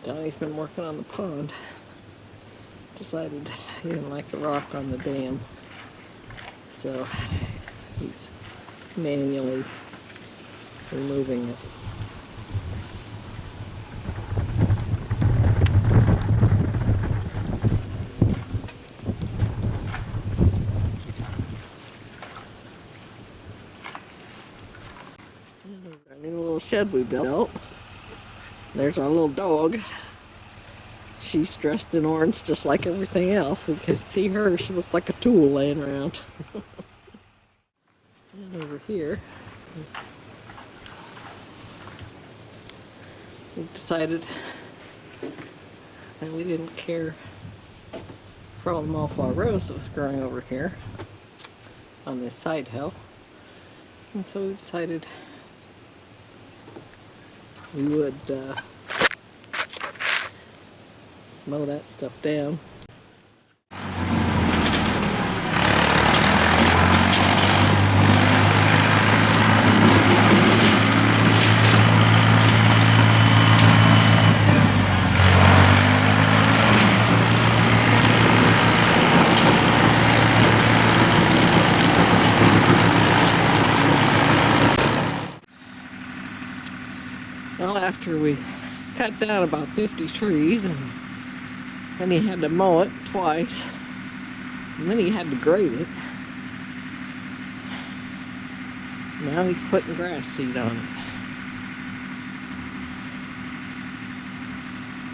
Donnie's been working on the pond. Decided he didn't like the rock on the dam, so he's manually removing it. Our new little shed we built. There's our little dog. She's dressed in orange just like everything else. You can see her, she looks like a tool laying around. And over here, we decided that we didn't care for all the Mayflower rose that was growing over here on this side hill. And so we decided we would mow that stuff down. Well, after we cut down about 50 trees, and then he had to mow it twice, and then he had to grade it. Now he's putting grass seed on it.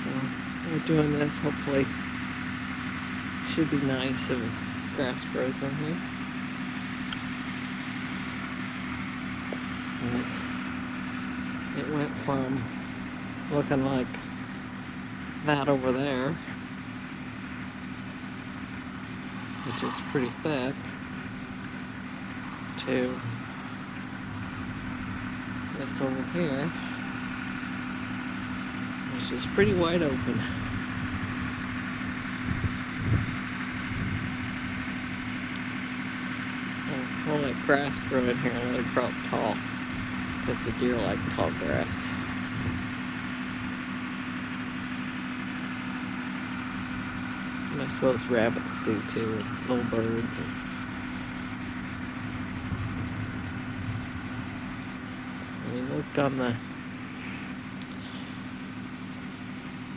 So we're doing this, hopefully it should be nice if grass grows in here. It went from looking like that over there, which is pretty thick, to this over here, which is pretty wide open. So we'll let grass grow in here and let it grow up tall, because the deer like tall grass. And I suppose rabbits do too, and little birds. And we looked on the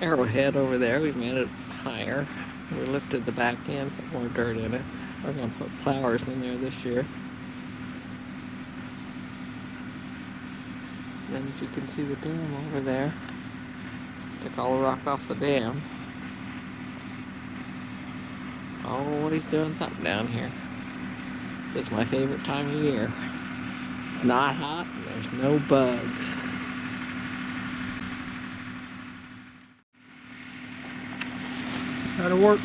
arrowhead over there. We made it higher. We lifted the back end, put more dirt in it. We're going to put flowers in there this year. And then as you can see the dam over there, took all the rock off the dam. Oh, he's doing something down here. It's my favorite time of year. It's not hot and there's no bugs. Gotta work.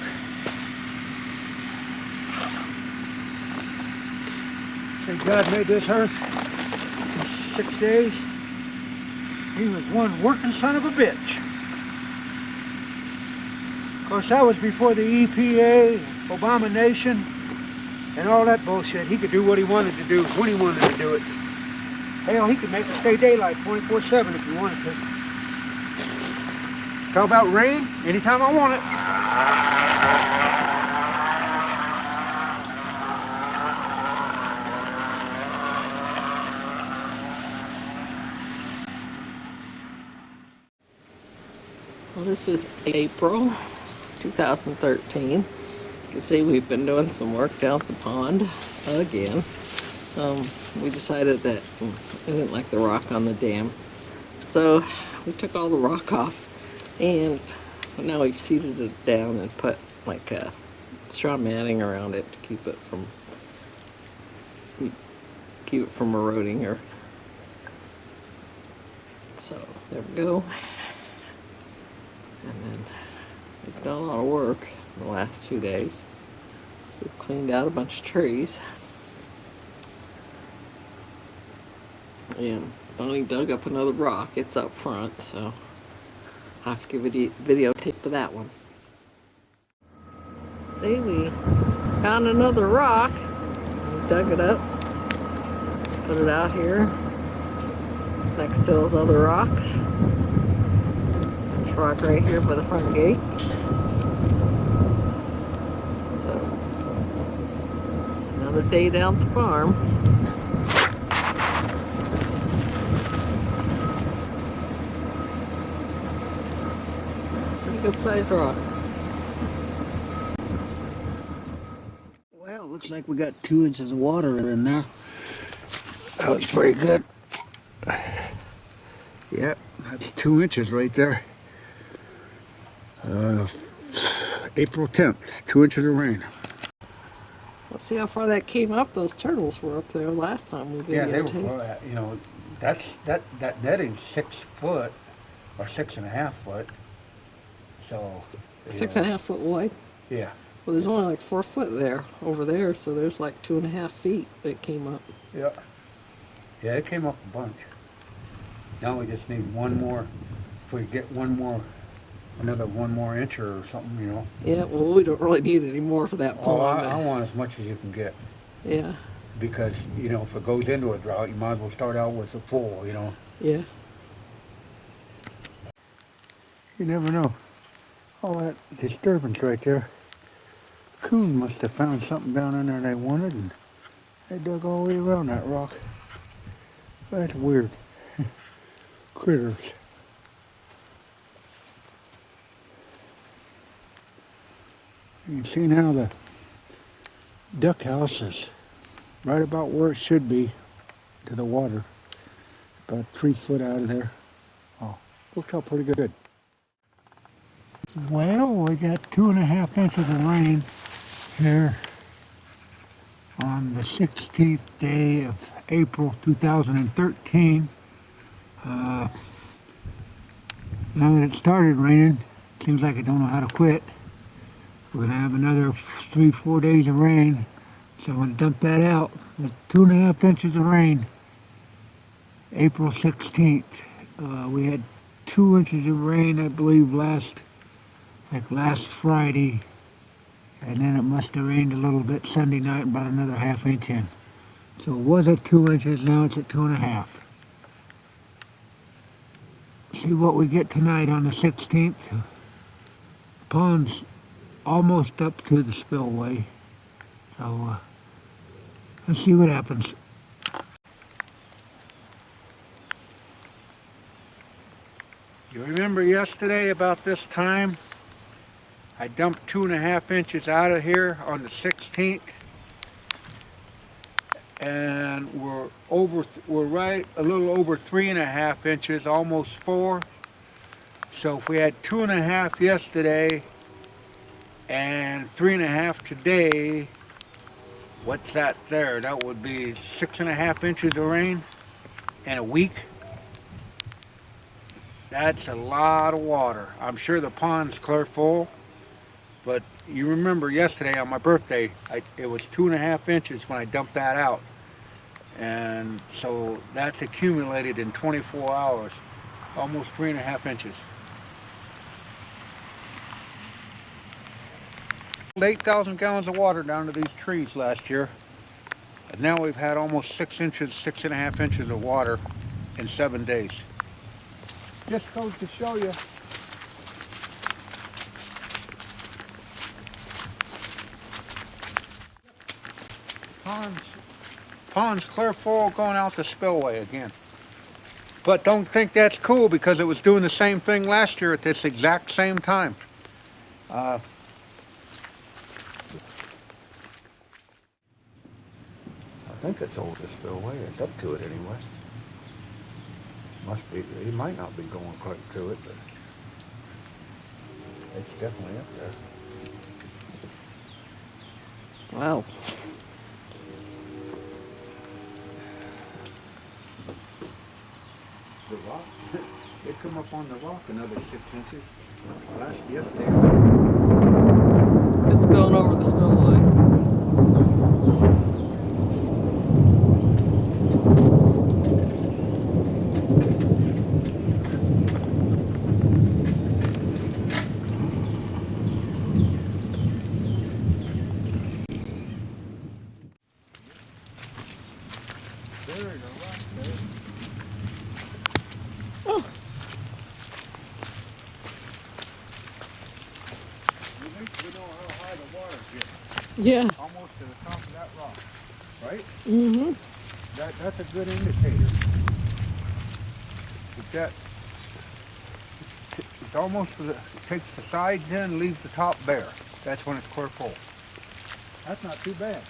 Say God made this earth in 6 days. He was one working son of a bitch. Of course, that was before the EPA, Obama Nation, and all that bullshit. He could do what he wanted to do when he wanted to do it. Hell, he could make it stay daylight 24/7 if he wanted to. Talk about rain anytime I want it. Well, this is April 2013. You can see we've been doing some work down at the pond again. We decided that we didn't like the rock on the dam, so we took all the rock off, and now we've seeded it down and put like a straw matting around it to keep it from eroding. Or so there we go. And then we've done a lot of work in the last 2 days. We've cleaned out a bunch of trees. And Donnie dug up another rock. It's up front, so I'll have to give a videotape of that one. See, we found another rock. We dug it up, put it out here next to those other rocks. rock right here by the front gate. So, another day down at the farm. Pretty good sized rock. Well, it looks like we got 2 inches of water in there. That was pretty good. Yep, that's 2 inches right there. April 10th, 2 inches of rain. Let's see how far that came up. Those turtles were up there last time we Yeah, they videotaped. were. You know, that netting's 6 foot or 6.5 foot. So 6.5 foot wide. Yeah. Well, there's only like 4 foot there over there, so there's like 2.5 feet that came up. Yeah. Yeah, it came up a bunch. Now we just need one more. If we get another 1 more inch or something, you know. Yeah, well, we don't really need any more for that Oh, pond. I want as much as you can get. Yeah. Because, you know, if it goes into a drought, you might as well start out with a full, you know. Yeah. You never know. All that disturbance right there. Coon must have found something down in there they wanted, and they dug all the way around that rock. That's weird. Critters. You can see now the duck house is right about where it should be to the water. About 3 foot out of there. Oh, worked out pretty good. Well, we got 2.5 inches of rain here on the 16th day of April 2013. Now that it started raining, seems like it don't know how to quit. We're going to have another 3-4 days of rain, so I'm going to dump that out. With 2.5 inches of rain, April 16th. We had 2 inches of rain, I believe, last Friday, and then it must have rained a little bit Sunday night, about another 1/2 inch in. So it was at 2 inches, now it's at 2.5. See what we get tonight on the 16th. Pond's almost up to the spillway, so let's see what happens. You remember yesterday about this time, I dumped 2.5 inches out of here on the 16th, and we're right a little over 3.5 inches, almost 4. So if we had 2.5 yesterday and 3.5 today, what's that there? That would be 6.5 inches of rain in a week. That's a lot of water. I'm sure the pond's clear full, but you remember yesterday on my birthday, it was 2.5 inches when I dumped that out. And so that's accumulated in 24 hours, almost 3.5 inches. 8,000 gallons of water down to these trees last year. And now we've had almost 6 inches, 6.5 inches of water in 7 days. Just goes to show you. Pond's clear full going out the spillway again. But don't think that's cool because it was doing the same thing last year at this exact same time. I think it's over the spillway. It's up to it anyway. Must be. He might not be going quite to it, but it's definitely up there. Wow. The rock, it come up on the rock another 6 inches. Yesterday. It's going over the spillway. Yeah. almost to the top of that rock, right? Mm-hmm. That's a good indicator. That it's almost to the, it takes the sides in and leaves the top bare. That's when it's clear full. That's not too bad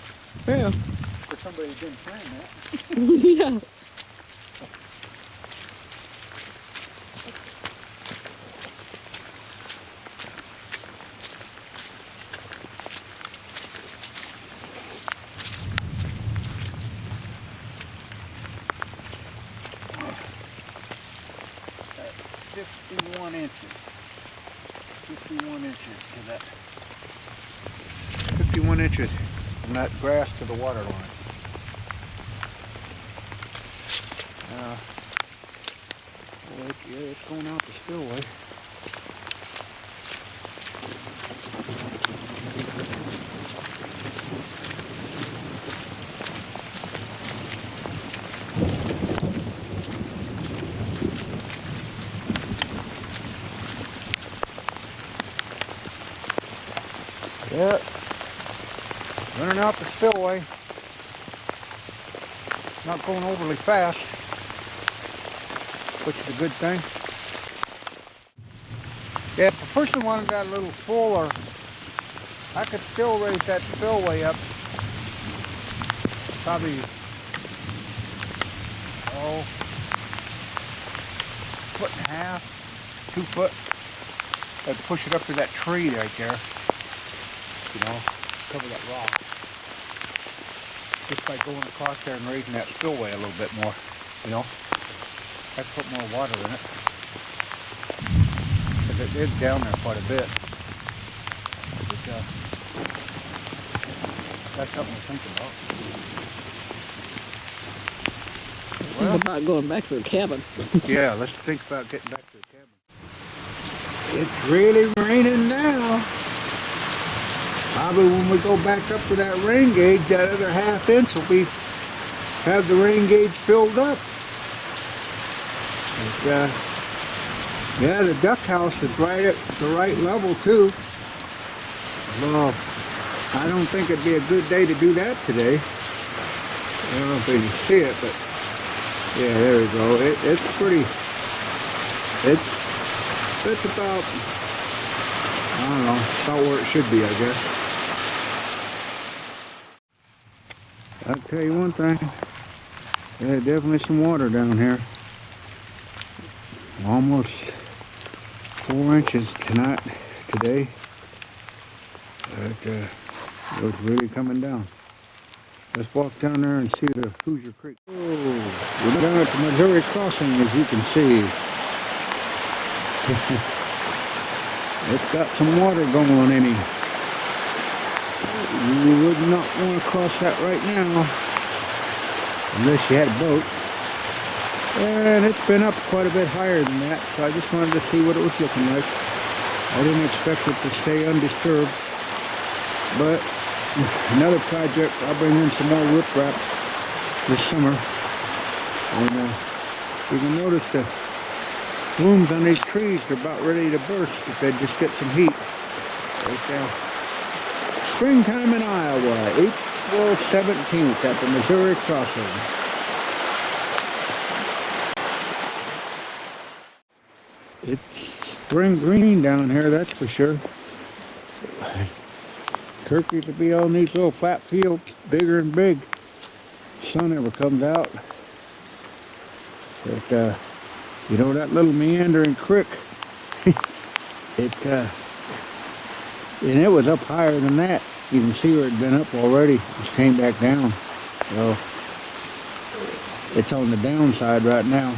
Yeah. for somebody who didn't plan that. Yeah. That's 51 inches. 51 inches to that. 51 inches from that grass to the water line. Well, yeah, it's going out the spillway. Yeah, running out the spillway. Not going overly fast, which is a good thing. Yeah, if a person wanted that a little fuller, I could still raise that spillway up probably, foot and a half, 2 foot. I'd push it up to that tree right there, you know, cover that rock. Just by going across there and raising that spillway a little bit more, you know. I'd put more water in it. Because it is down there quite a bit. But, that's something to think about. Think about going back to the cabin. Yeah, let's think about getting back to the cabin. It's really raining now. Probably when we go back up to that rain gauge, that other ½ inch will have the rain gauge filled up. But, yeah, the duck house is right at the right level too. Well, I don't think it'd be a good day to do that today. I don't know if you can see it, but yeah, there we go. It's pretty. It's about, I don't know, about where it should be, I guess. I'll tell you one thing. Yeah, definitely some water down here. Almost 4 inches today. But it was really coming down. Let's walk down there and see the Hoosier Creek. Oh, we're down at the Missouri crossing, as you can see. It's got some water going in it. You would not want to cross that right now, unless you had a boat. And it's been up quite a bit higher than that, so I just wanted to see what it was looking like. I didn't expect it to stay undisturbed. But another project, I'll bring in some more riprap this summer. And you can notice the blooms on these trees are about ready to burst if they just get some heat. Right, springtime in Iowa, April 17th at the Missouri crossing. It's spring green down here, that's for sure. Turkeys will be on these little flat fields, bigger and big. Sun never comes out. But you know that little meandering creek, and it was up higher than that. You can see where it'd been up already. Just came back down. So it's on the downside right now.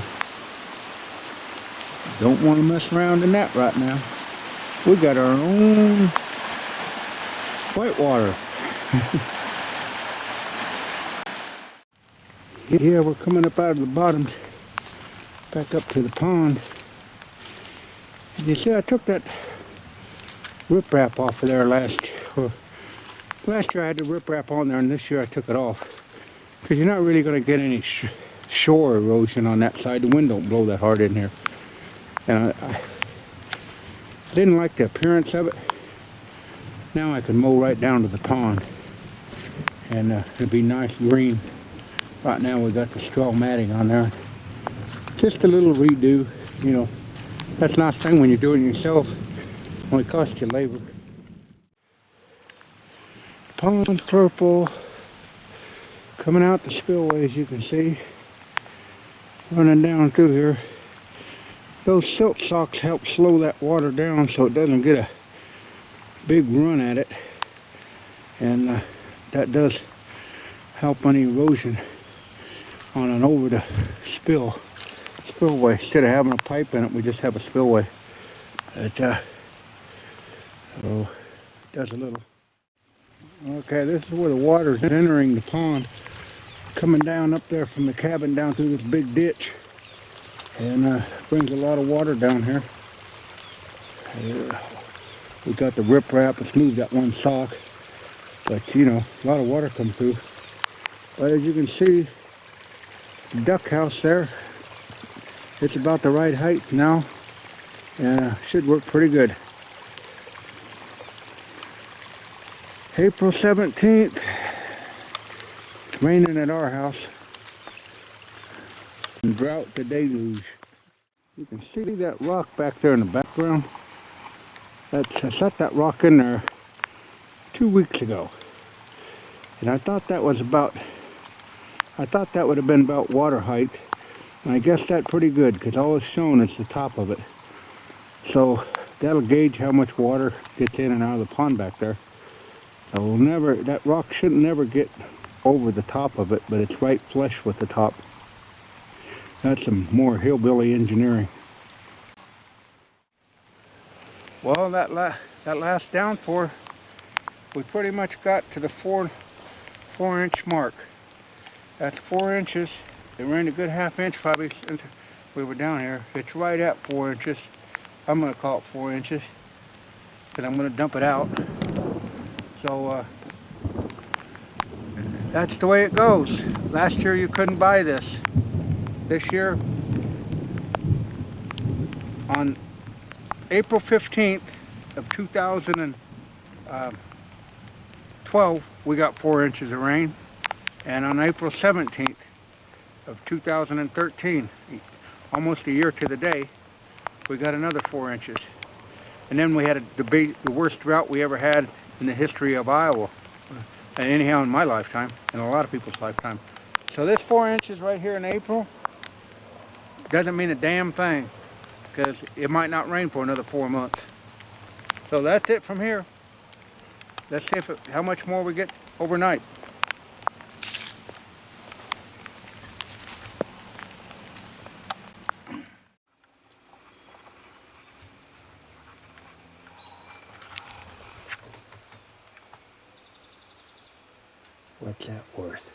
Don't want to mess around in that right now. We got our own whitewater. Yeah, we're coming up out of the bottom, back up to the pond. You see, I took that riprap off of there last year I had the riprap on there, and this year I took it off. Because you're not really going to get any shore erosion on that side. The wind don't blow that hard in here. And I didn't like the appearance of it. Now I can mow right down to the pond. and it'll be nice green. Right now we got the straw matting on there. Just a little redo, you know. That's a nice thing when you're doing it yourself. Only costs you labor. Pond's purple. Coming out the spillway, as you can see. Running down through here. Those silt socks help slow that water down so it doesn't get a big run at it. And that does help on erosion on and over the spillway. Instead of having a pipe in it, we just have a spillway. It does a little. Okay, this is where the water is entering the pond, coming down up there from the cabin down through this big ditch, and brings a lot of water down here. We got the riprap. It's moved that one sock, but you know, a lot of water come through. But as you can see, the duck house there, it's about the right height now, and should work pretty good. April 17th, it's raining at our house. And drought to deluge. You can see that rock back there in the background. I set that rock in there 2 weeks ago. And I thought that would have been about water height. And I guessed that pretty good because all it's shown is the top of it. So that'll gauge how much water gets in and out of the pond back there. That rock should never get over the top of it, but it's right flush with the top. That's some more hillbilly engineering. Well, that last downpour, we pretty much got to the 4-inch mark. That's 4 inches. It rained a good half inch probably since we were down here. It's right at 4 inches. I'm gonna call it 4 inches because I'm gonna dump it out. So that's the way it goes. Last year you couldn't buy this. This year, on April 15th of 2012, we got 4 inches of rain. And on April 17th of 2013, almost a year to the day, we got another 4 inches. And then we had the worst drought we ever had in the history of Iowa. And anyhow, in my lifetime, and a lot of people's lifetime. So this 4 inches right here in April doesn't mean a damn thing, because it might not rain for another 4 months. So that's it from here. Let's see how much more we get overnight. What's that worth?